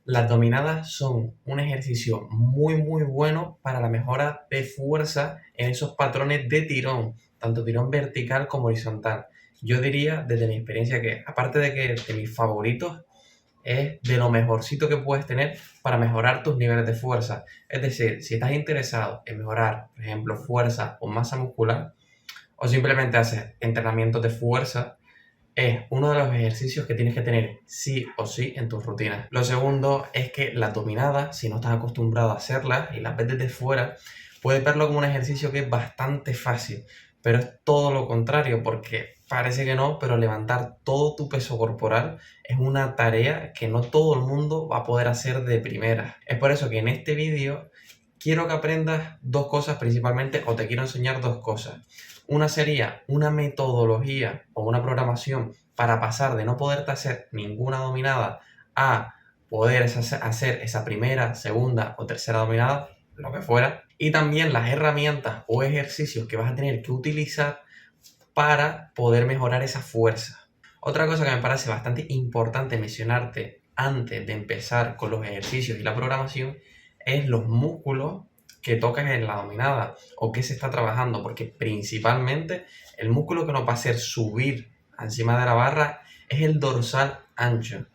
Las dominadas son un ejercicio muy bueno para la mejora de fuerza en esos patrones de tirón, tanto tirón vertical como horizontal. Yo diría, desde mi experiencia, que aparte de que de mis favoritos, es de lo mejorcito que puedes tener para mejorar tus niveles de fuerza. Es decir, si estás interesado en mejorar, por ejemplo, fuerza o masa muscular, o simplemente haces entrenamientos de fuerza, es uno de los ejercicios que tienes que tener sí o sí en tus rutinas. Lo segundo es que las dominadas, si no estás acostumbrado a hacerlas y las ves desde fuera, puedes verlo como un ejercicio que es bastante fácil, pero es todo lo contrario porque parece que no, pero levantar todo tu peso corporal es una tarea que no todo el mundo va a poder hacer de primera. Es por eso que en este vídeo quiero que aprendas dos cosas principalmente, o te quiero enseñar dos cosas. Una sería una metodología o una programación para pasar de no poderte hacer ninguna dominada a poder hacer esa primera, segunda o tercera dominada, lo que fuera. Y también las herramientas o ejercicios que vas a tener que utilizar para poder mejorar esa fuerza. Otra cosa que me parece bastante importante mencionarte antes de empezar con los ejercicios y la programación es los músculos que tocas en la dominada o que se está trabajando, porque principalmente el músculo que nos va a hacer subir encima de la barra es el dorsal ancho,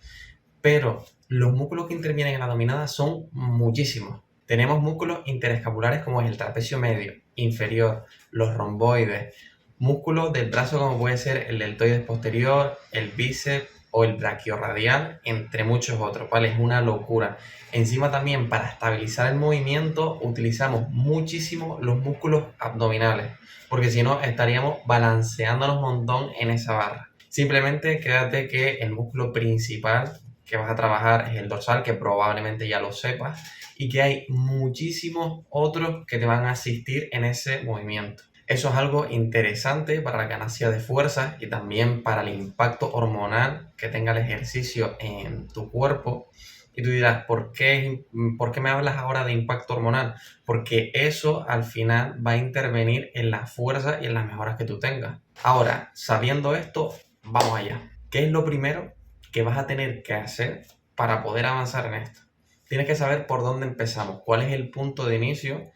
pero los músculos que intervienen en la dominada son muchísimos. Tenemos músculos interescapulares como es el trapecio medio, inferior, los romboides, músculos del brazo como puede ser el deltoides posterior, el bíceps o el brachiorradial, entre muchos otros, ¿vale? Es una locura. Encima también para estabilizar el movimiento utilizamos muchísimo los músculos abdominales, porque si no estaríamos balanceándonos un montón en esa barra. Simplemente quédate que el músculo principal que vas a trabajar es el dorsal, que probablemente ya lo sepas, y que hay muchísimos otros que te van a asistir en ese movimiento. Eso es algo interesante para la ganancia de fuerza y también para el impacto hormonal que tenga el ejercicio en tu cuerpo. Y tú dirás, ¿por qué me hablas ahora de impacto hormonal? Porque eso al final va a intervenir en la fuerza y en las mejoras que tú tengas. Ahora, sabiendo esto, vamos allá. ¿Qué es lo primero que vas a tener que hacer para poder avanzar en esto? Tienes que saber por dónde empezamos, cuál es el punto de inicio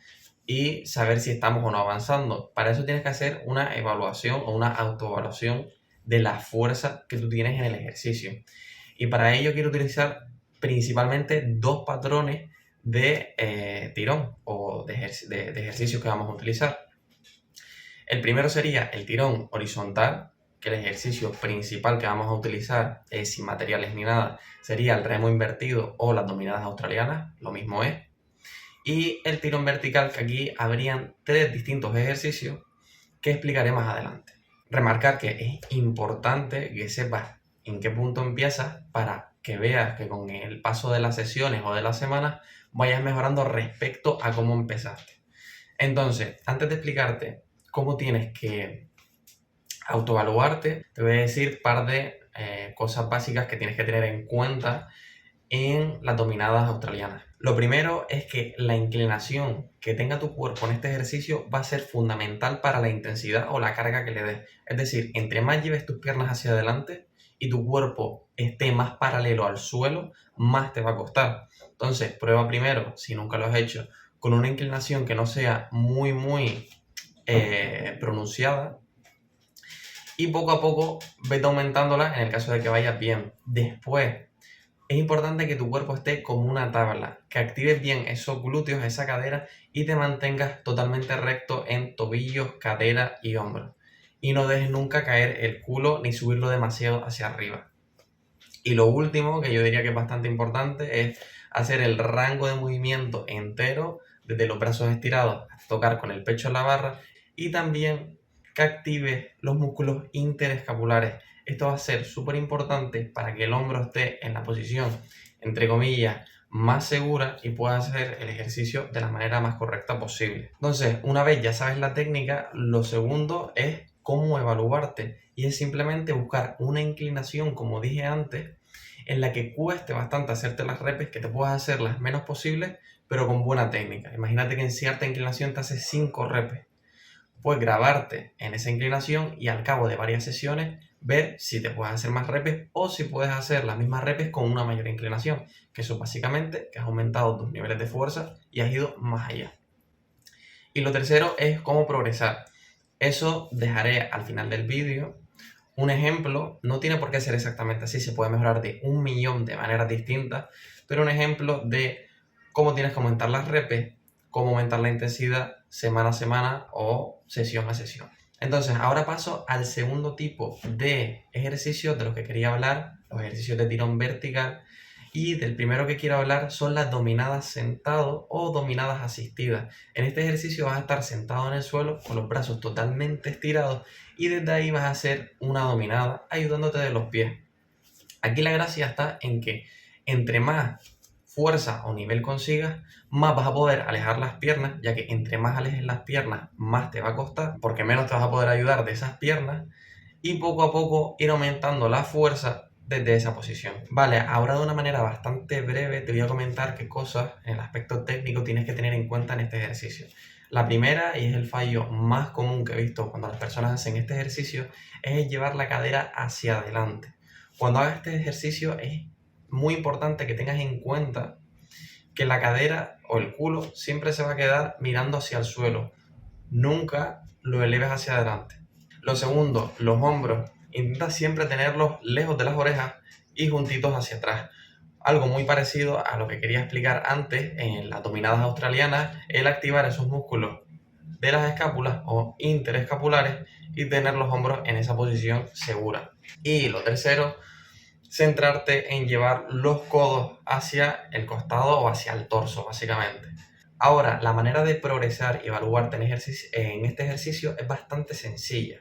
y saber si estamos o no avanzando. Para eso tienes que hacer una evaluación o una autoevaluación de la fuerza que tú tienes en el ejercicio. Y para ello quiero utilizar principalmente dos patrones de tirón o de ejercicios que vamos a utilizar. El primero sería el tirón horizontal, que el ejercicio principal que vamos a utilizar es sin materiales ni nada, sería el remo invertido o las dominadas australianas, lo mismo es. Y el tirón vertical, que aquí habrían tres distintos ejercicios que explicaré más adelante. Remarcar que es importante que sepas en qué punto empiezas para que veas que con el paso de las sesiones o de las semanas vayas mejorando respecto a cómo empezaste. Entonces, antes de explicarte cómo tienes que autoevaluarte, te voy a decir un par de cosas básicas que tienes que tener en cuenta en las dominadas australianas. Lo primero es que la inclinación que tenga tu cuerpo en este ejercicio va a ser fundamental para la intensidad o la carga que le des. Es decir, entre más lleves tus piernas hacia adelante y tu cuerpo esté más paralelo al suelo, más te va a costar. Entonces, prueba primero, si nunca lo has hecho, con una inclinación que no sea muy pronunciada, y poco a poco vete aumentándola en el caso de que vayas bien. Después, es importante que tu cuerpo esté como una tabla, que actives bien esos glúteos, esa cadera y te mantengas totalmente recto en tobillos, cadera y hombros. Y no dejes nunca caer el culo ni subirlo demasiado hacia arriba. Y lo último, que yo diría que es bastante importante, es hacer el rango de movimiento entero, desde los brazos estirados hasta tocar con el pecho en la barra, y también que actives los músculos interescapulares. Esto va a ser súper importante para que el hombro esté en la posición, entre comillas, más segura y puedas hacer el ejercicio de la manera más correcta posible. Entonces, una vez ya sabes la técnica, lo segundo es cómo evaluarte, y es simplemente buscar una inclinación, como dije antes, en la que cueste bastante hacerte las repes, que te puedas hacer las menos posibles, pero con buena técnica. Imagínate que en cierta inclinación te haces 5 repes. Puedes grabarte en esa inclinación y al cabo de varias sesiones ver si te puedes hacer más repes o si puedes hacer las mismas repes con una mayor inclinación, que eso básicamente que has aumentado tus niveles de fuerza y has ido más allá. Y lo tercero es cómo progresar. Eso dejaré al final del vídeo un ejemplo, no tiene por qué ser exactamente así, se puede mejorar de 1.000.000 de maneras distintas, pero un ejemplo de cómo tienes que aumentar las repes, cómo aumentar la intensidad semana a semana o sesión a sesión. Entonces, ahora paso al segundo tipo de ejercicios de los que quería hablar, los ejercicios de tirón vertical. Y del primero que quiero hablar son las dominadas sentado o dominadas asistidas. En este ejercicio vas a estar sentado en el suelo con los brazos totalmente estirados y desde ahí vas a hacer una dominada ayudándote de los pies. Aquí la gracia está en que entre más fuerza o nivel consigas, más vas a poder alejar las piernas, ya que entre más alejes las piernas, más te va a costar, porque menos te vas a poder ayudar de esas piernas, y poco a poco ir aumentando la fuerza desde esa posición. Vale, ahora de una manera bastante breve te voy a comentar qué cosas en el aspecto técnico tienes que tener en cuenta en este ejercicio. La primera, y es el fallo más común que he visto cuando las personas hacen este ejercicio, es llevar la cadera hacia adelante. Cuando hagas este ejercicio es muy importante que tengas en cuenta que la cadera o el culo siempre se va a quedar mirando hacia el suelo. Nunca lo eleves hacia adelante. Lo segundo, los hombros. Intenta siempre tenerlos lejos de las orejas y juntitos hacia atrás. Algo muy parecido a lo que quería explicar antes en las dominadas australianas, el activar esos músculos de las escápulas o interescapulares y tener los hombros en esa posición segura. Y lo tercero, centrarte en llevar los codos hacia el costado o hacia el torso, básicamente. Ahora, la manera de progresar y evaluarte en este ejercicio es bastante sencilla.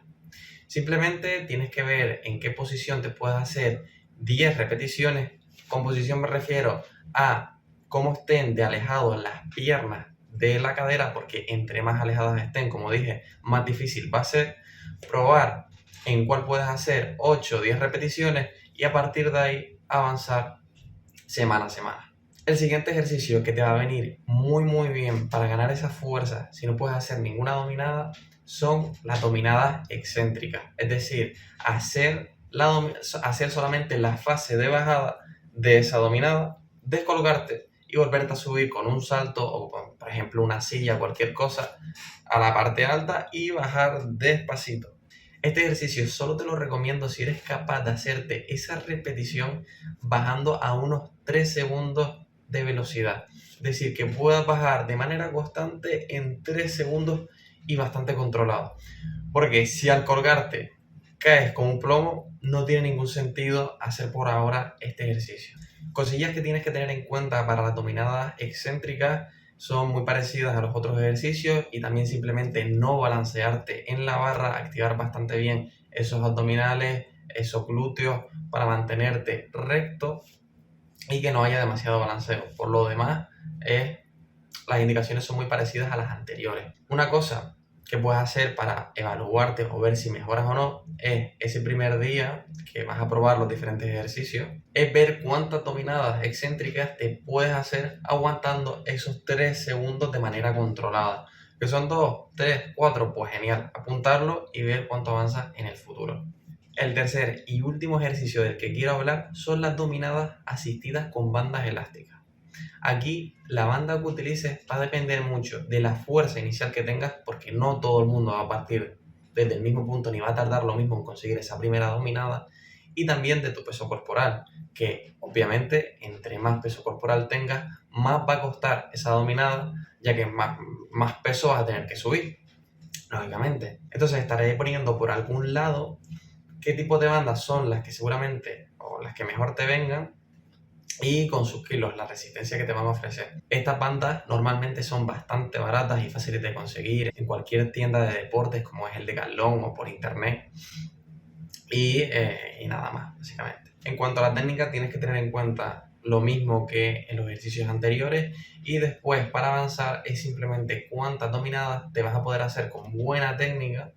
Simplemente tienes que ver en qué posición te puedes hacer 10 repeticiones. Con posición me refiero a cómo estén de alejados las piernas de la cadera, porque entre más alejadas estén, como dije, más difícil va a ser. Probar en cuál puedes hacer 8 o 10 repeticiones y a partir de ahí avanzar semana a semana. El siguiente ejercicio que te va a venir muy bien para ganar esa fuerza si no puedes hacer ninguna dominada son las dominadas excéntricas, es decir, hacer solamente la fase de bajada de esa dominada, descolgarte y volverte a subir con un salto o con, por ejemplo, una silla, cualquier cosa, a la parte alta y bajar despacito. Este ejercicio solo te lo recomiendo si eres capaz de hacerte esa repetición bajando a unos 3 segundos de velocidad. Es decir, que puedas bajar de manera constante en 3 segundos y bastante controlado. Porque si al colgarte caes con un plomo, no tiene ningún sentido hacer por ahora este ejercicio. Cosillas que tienes que tener en cuenta para las dominadas excéntricas son muy parecidas a los otros ejercicios y también simplemente no balancearte en la barra, activar bastante bien esos abdominales, esos glúteos para mantenerte recto y que no haya demasiado balanceo. Por lo demás, las indicaciones son muy parecidas a las anteriores. Una cosa que puedes hacer para evaluarte o ver si mejoras o no es ese primer día que vas a probar los diferentes ejercicios, es ver cuántas dominadas excéntricas te puedes hacer aguantando esos 3 segundos de manera controlada. Que son 2, 3, 4, pues genial, apuntarlo y ver cuánto avanzas en el futuro. El tercer y último ejercicio del que quiero hablar son las dominadas asistidas con bandas elásticas. Aquí la banda que utilices va a depender mucho de la fuerza inicial que tengas, porque no todo el mundo va a partir desde el mismo punto ni va a tardar lo mismo en conseguir esa primera dominada, y también de tu peso corporal, que obviamente entre más peso corporal tengas, más va a costar esa dominada, ya que más peso vas a tener que subir, lógicamente. Entonces estaré poniendo por algún lado qué tipo de bandas son las que seguramente o las que mejor te vengan y con sus kilos, la resistencia que te van a ofrecer. Estas bandas normalmente son bastante baratas y fáciles de conseguir en cualquier tienda de deportes como es el Decathlon o por internet y nada más, básicamente. En cuanto a la técnica, tienes que tener en cuenta lo mismo que en los ejercicios anteriores y después para avanzar es simplemente cuántas dominadas te vas a poder hacer con buena técnica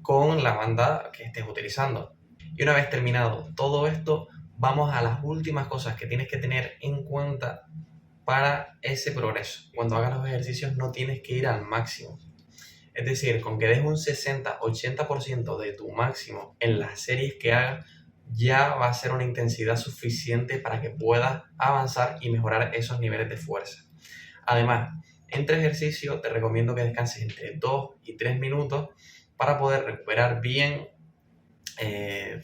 con la banda que estés utilizando. Y una vez terminado todo esto, vamos a las últimas cosas que tienes que tener en cuenta para ese progreso. Cuando hagas los ejercicios no tienes que ir al máximo. Es decir, con que des un 60-80% de tu máximo en las series que hagas, ya va a ser una intensidad suficiente para que puedas avanzar y mejorar esos niveles de fuerza. Además, entre ejercicio te recomiendo que descanses entre 2 y 3 minutos para poder recuperar bien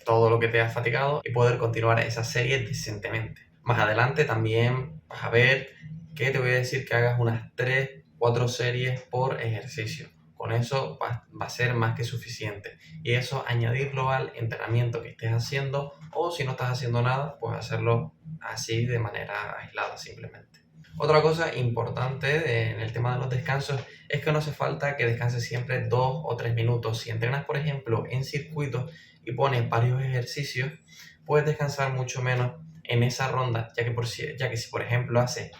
todo lo que te has fatigado y poder continuar esa serie decentemente. Más adelante también vas a ver que te voy a decir que hagas unas 3-4 series por ejercicio. Con eso va a ser más que suficiente. Y eso añadirlo al entrenamiento que estés haciendo, o si no estás haciendo nada, pues hacerlo así de manera aislada simplemente. Otra cosa importante en el tema de los descansos es que no hace falta que descanses siempre 2 o 3 minutos. Si entrenas, por ejemplo, en circuito y pones varios ejercicios, puedes descansar mucho menos en esa ronda, ya que si por ejemplo haces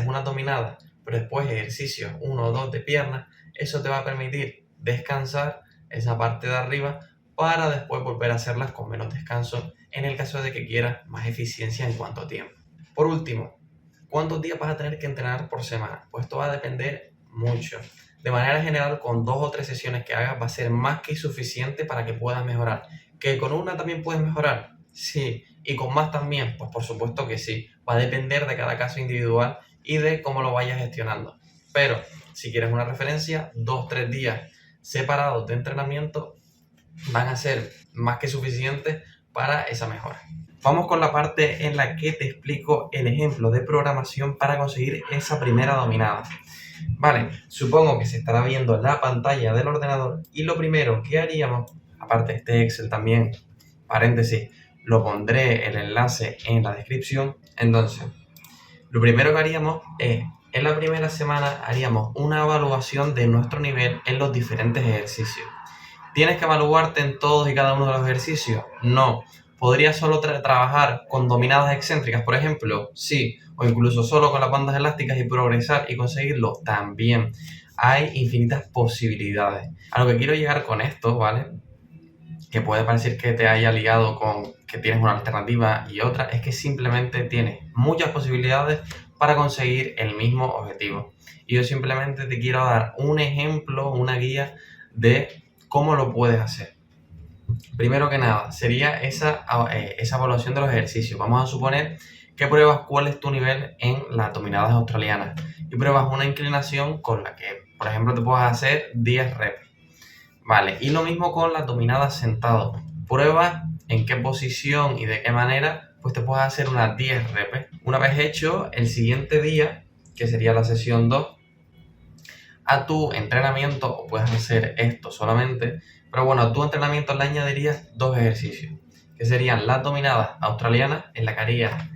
una dominada, pero después ejercicios 1 o 2 de piernas, eso te va a permitir descansar esa parte de arriba para después volver a hacerlas con menos descanso en el caso de que quieras más eficiencia en cuanto a tiempo. Por último, ¿cuántos días vas a tener que entrenar por semana? Pues esto va a depender mucho. De manera general, con 2 o 3 sesiones que hagas va a ser más que suficiente para que puedas mejorar. ¿Que con una también puedes mejorar? Sí. ¿Y con más también? Pues por supuesto que sí. Va a depender de cada caso individual y de cómo lo vayas gestionando. Pero si quieres una referencia, 2-3 días separados de entrenamiento van a ser más que suficientes para esa mejora. Vamos con la parte en la que te explico el ejemplo de programación para conseguir esa primera dominada. Vale, supongo que se estará viendo la pantalla del ordenador y lo primero que haríamos, aparte de este Excel también, paréntesis, lo pondré el enlace en la descripción. Entonces, lo primero que haríamos es, en la primera semana haríamos una evaluación de nuestro nivel en los diferentes ejercicios. ¿Tienes que evaluarte en todos y cada uno de los ejercicios? No. ¿Podrías solo trabajar con dominadas excéntricas, por ejemplo? Sí. O incluso solo con las bandas elásticas y progresar y conseguirlo. También. Hay infinitas posibilidades. A lo que quiero llegar con esto, ¿vale? Que puede parecer que te haya liado con que tienes una alternativa y otra, es que simplemente tienes muchas posibilidades para conseguir el mismo objetivo. Y yo simplemente te quiero dar un ejemplo, una guía de cómo lo puedes hacer. Primero que nada, sería esa evaluación de los ejercicios. Vamos a suponer que pruebas cuál es tu nivel en las dominadas australianas y pruebas una inclinación con la que, por ejemplo, te puedas hacer 10 reps. Vale, y lo mismo con las dominadas sentado. Pruebas en qué posición y de qué manera pues te puedes hacer unas 10 reps. Una vez hecho, el siguiente día, que sería la sesión 2, a tu entrenamiento, o puedes hacer esto solamente, pero bueno, a tu entrenamiento le añadirías 2 ejercicios, que serían las dominadas australianas, en la que harías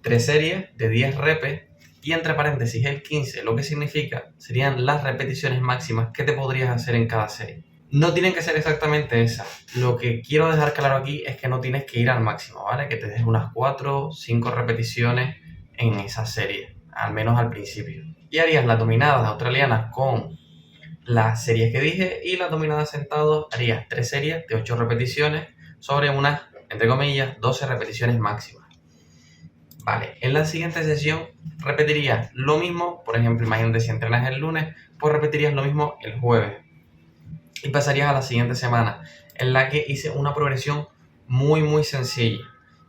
3 series de 10 reps, y entre paréntesis el 15, lo que significa serían las repeticiones máximas que te podrías hacer en cada serie. No tienen que ser exactamente esas. Lo que quiero dejar claro aquí es que no tienes que ir al máximo, ¿vale? Que te des unas 4 o 5 repeticiones en esa serie, al menos al principio. Y harías las dominadas australianas con las series que dije, y las dominadas sentados harías 3 series de 8 repeticiones sobre unas, entre comillas, 12 repeticiones máximas. Vale, en la siguiente sesión repetirías lo mismo. Por ejemplo, imagínate si entrenas el lunes, pues repetirías lo mismo el jueves. Y pasarías a la siguiente semana, en la que hice una progresión muy sencilla,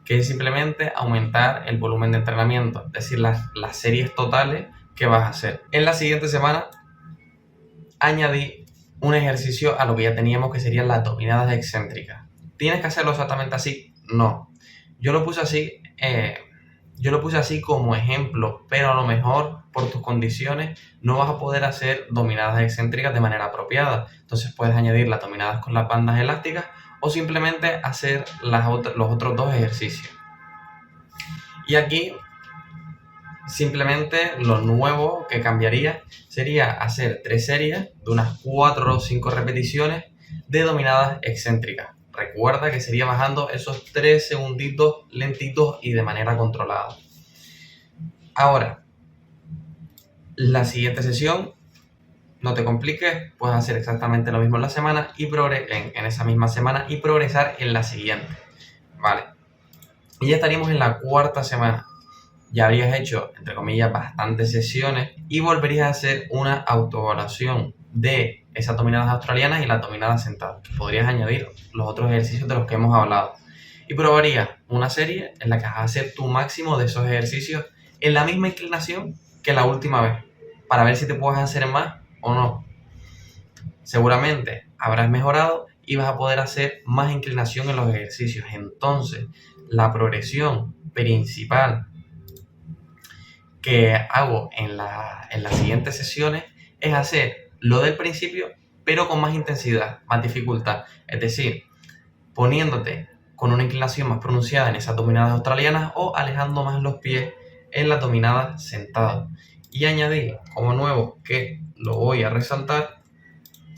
que es simplemente aumentar el volumen de entrenamiento, es decir, las series totales que vas a hacer. En la siguiente semana añadí un ejercicio a lo que ya teníamos, que serían las dominadas excéntricas. ¿Tienes que hacerlo exactamente así? No. Yo lo puse así como ejemplo, pero a lo mejor por tus condiciones no vas a poder hacer dominadas excéntricas de manera apropiada. Entonces puedes añadir las dominadas con las bandas elásticas o simplemente hacer los otros 2 ejercicios. Y aquí simplemente lo nuevo que cambiaría sería hacer 3 series de unas 4 o 5 repeticiones de dominadas excéntricas. Recuerda que sería bajando esos 3 segunditos lentitos y de manera controlada. Ahora, la siguiente sesión, no te compliques, puedes hacer exactamente lo mismo en la semana y en esa misma semana y progresar en la siguiente. Vale. Y ya estaríamos en la 4ª semana. Ya habrías hecho, entre comillas, bastantes sesiones y volverías a hacer una autoevaluación de esas dominadas australianas y las dominadas sentadas. Podrías añadir los otros ejercicios de los que hemos hablado. Y probarías una serie en la que vas a hacer tu máximo de esos ejercicios en la misma inclinación que la última vez, para ver si te puedes hacer más o no. Seguramente habrás mejorado y vas a poder hacer más inclinación en los ejercicios. Entonces, la progresión principal que hago en las siguientes sesiones es hacer lo del principio, pero con más intensidad, más dificultad. Es decir, poniéndote con una inclinación más pronunciada en esas dominadas australianas o alejando más los pies en las dominadas sentadas. Y añadir como nuevo, que lo voy a resaltar,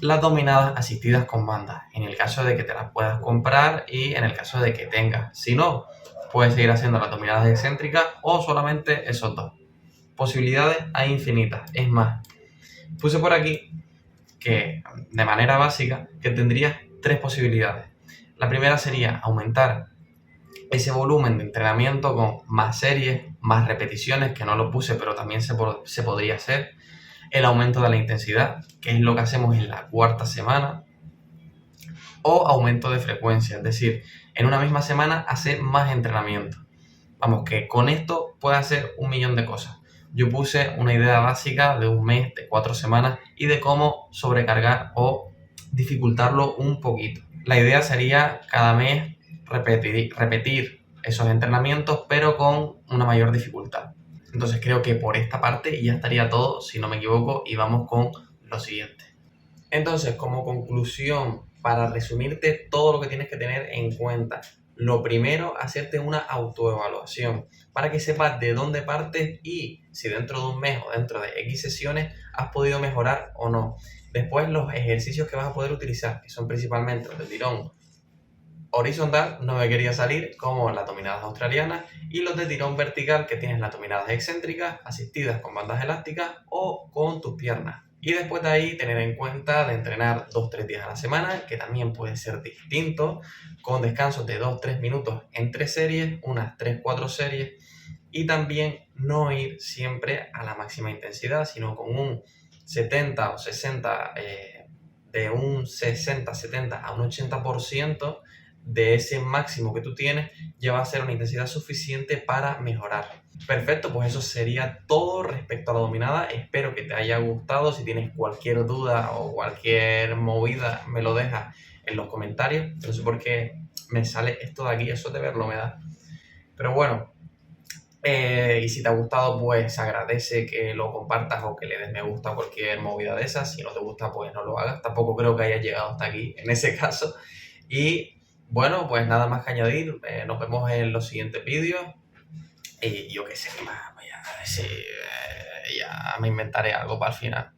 las dominadas asistidas con bandas, en el caso de que te las puedas comprar y en el caso de que tengas. Si no, puedes seguir haciendo las dominadas excéntricas o solamente esos dos. Posibilidades hay infinitas. Es más, puse por aquí que de manera básica que tendrías 3 posibilidades. La primera sería aumentar ese volumen de entrenamiento con más series, más repeticiones, que no lo puse pero también se podría hacer. El aumento de la intensidad, que es lo que hacemos en la 4ª semana, o aumento de frecuencia, es decir, en una misma semana hacer más entrenamiento. Vamos, que con esto puedes hacer 1.000.000 de cosas. Yo puse una idea básica de 1 mes, de 4 semanas y de cómo sobrecargar o dificultarlo un poquito. La idea sería cada mes repetir esos entrenamientos, pero con una mayor dificultad. Entonces creo que por esta parte ya estaría todo, si no me equivoco, y vamos con lo siguiente. Entonces, como conclusión, para resumirte todo lo que tienes que tener en cuenta, lo primero, hacerte una autoevaluación para que sepas de dónde partes y si dentro de un mes o dentro de X sesiones has podido mejorar o no. Después, los ejercicios que vas a poder utilizar, que son principalmente los de tirón horizontal, no me quería salir, como las dominadas australianas, y los de tirón vertical, que tienes las dominadas excéntricas, asistidas con bandas elásticas o con tus piernas. Y después de ahí, tener en cuenta de entrenar 2-3 días a la semana, que también puede ser distinto, con descansos de 2-3 minutos entre series, unas 3-4 series, y también no ir siempre a la máxima intensidad, sino con un 70 o 60, de un 60-70 a un 80% de ese máximo que tú tienes, ya va a ser una intensidad suficiente para mejorar. Perfecto, pues eso sería todo respecto a la dominada. Espero que te haya gustado. Si tienes cualquier duda o cualquier movida, me lo dejas en los comentarios. No sé por qué me sale esto de aquí, eso de verlo me da. Pero bueno, y si te ha gustado, pues agradece que lo compartas o que le des me gusta a cualquier movida de esas. Si no te gusta, pues no lo hagas. Tampoco creo que hayas llegado hasta aquí en ese caso. Y bueno, pues nada más que añadir. Nos vemos en los siguientes vídeos. Y yo qué sé qué más. Ya me inventaré algo para el final.